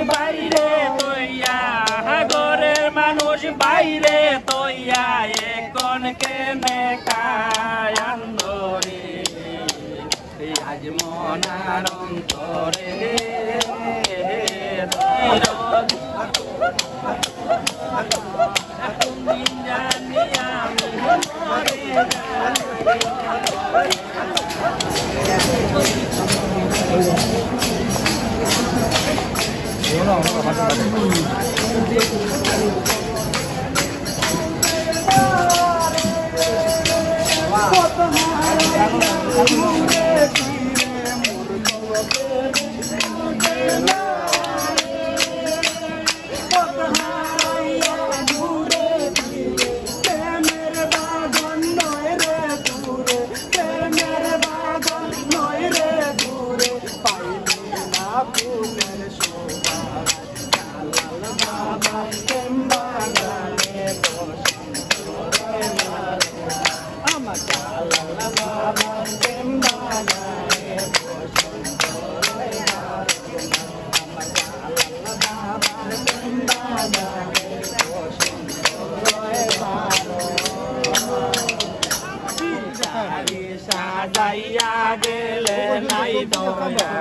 বাইরে তৈয়া ঘরের মানুষ বাইরে তৈয়া এখন কেনে কায়ান্দরে আজ মনার অন্তরে সাজাইয়া গেলে নাই দয়া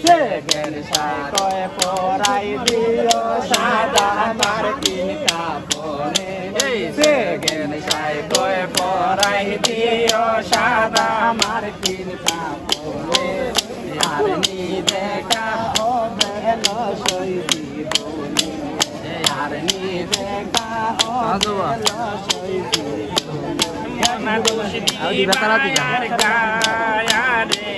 শেখের সায় পরাই দিও সাদা মার্কিন কাপড়ে শেখের সায় পরাই দিও সাদা মার্কিন কাপড়ে আর নি দেখা হবে লসই জীবনে আর নি দেখা হবে লসই জীবনে না দোষ দিবার গায়া রে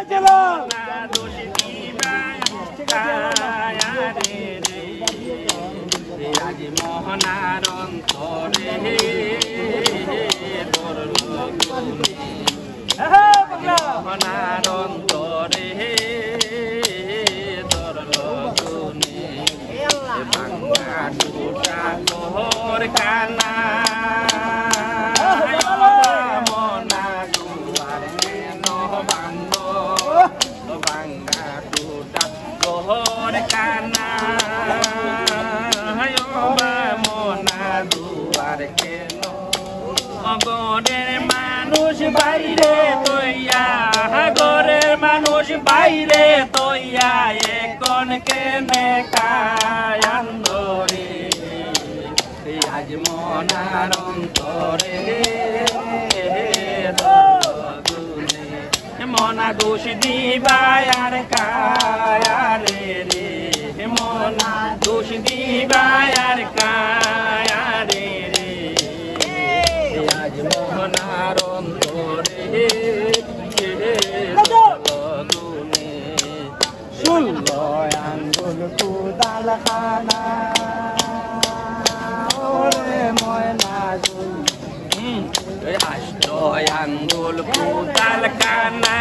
চলো না দোষ দিবার গায়া রে আজ মোহনার অন্তরে ধরলো গুনে মোহনার অন্তরে ধরলো গুনে ভাঙা টুটা কোহর কানা কানা মনা দুয়ার কেন ঘরের মানুষ বাইরে তৈয়া ঘরের মানুষ বাইরে তৈয়া এখন কেনে কায়ান্দরে আজ মনার অন্তরে মনা দোষ দিবায়ার কায়ারে রে মনা দোষ দিবায়ার কায়ারে রে আজ মনার অন্তরে গুনে শুনল আঙ্গুল কুদাল খানা ওরে ময়না আঙ্গুল কুদাল কানা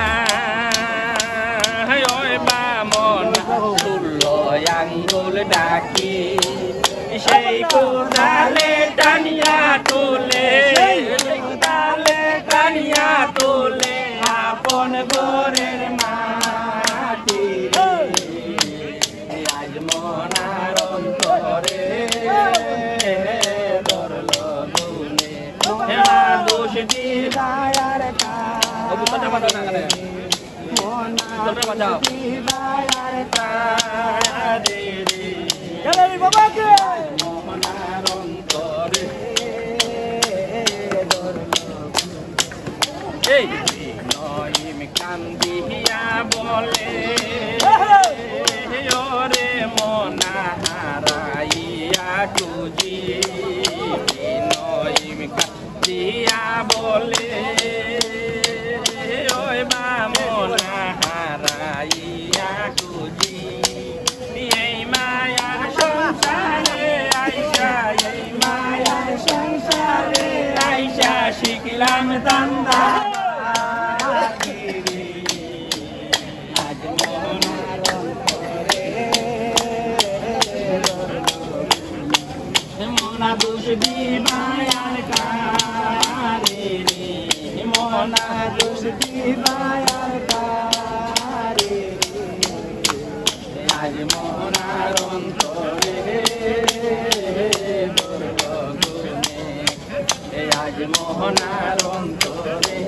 আঙ্গুল ডাকি সেই কুদালে টানিয়া তোলে কুদালে টানিয়া তোলে আপন ঘরের মাটি আজ মনার অন্তরে ধরলো গুনে দোষ দিবায়ার কারে মনা দিবায়ার কারে বাবাকে মোহনার অন্তরে এই নইম কান্দিয়া বলে ওরে মনা হারাইয়া খুঁজি নইম কান্দিয়া বলে ওই বা মনা হারাইয়া খুঁজি এই মায়া সংসারে আইসা এই মায়া সংসারে আইসা শিখলাম দান্দা আজ মোহনার অন্তরে মোনা দোষ দিবায়ার কারে রে মোনা দোষ দিবায়ার কারে অন্তরে আজ মোহনার অন্তরে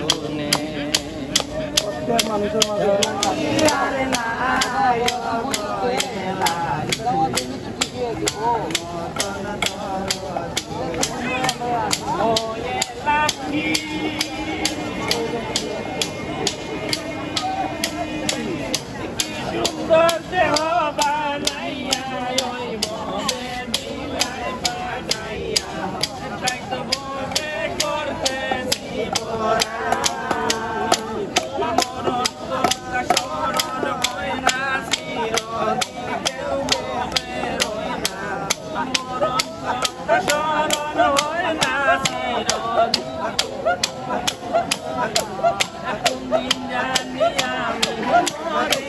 গুনে মানুষের মাঝে সুন্দর দেহ বানাইয়া ওই মনে দিলাই বানাইয়া তাই তো বলে করতে জীবরা মরণ কথা স্মরণ হয় না চিরদিন কেউ বেরোয় না মরণ কথা স্মরণ হয় না চিরদিন কোনদিন জানি আমি মরে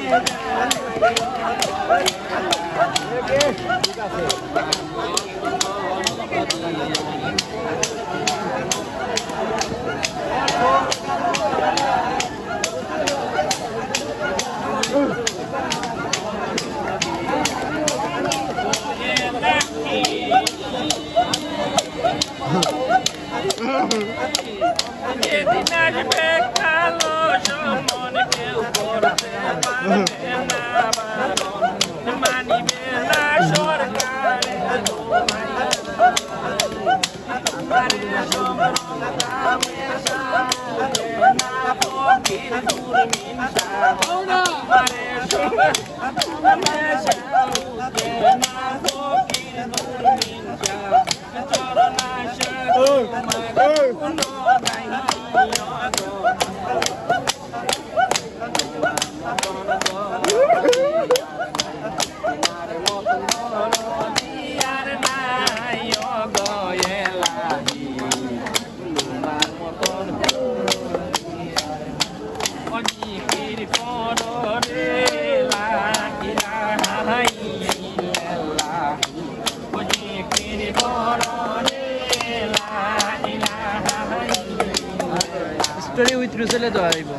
যেদিন আসবে কালো সমন কেউ করতে পারবে না বারণ মানিবে না সরকারের দোহাই না ফকির দুর্মিন না ফকির দুর্মিন চরণাশা Story with Rusela to arrivo.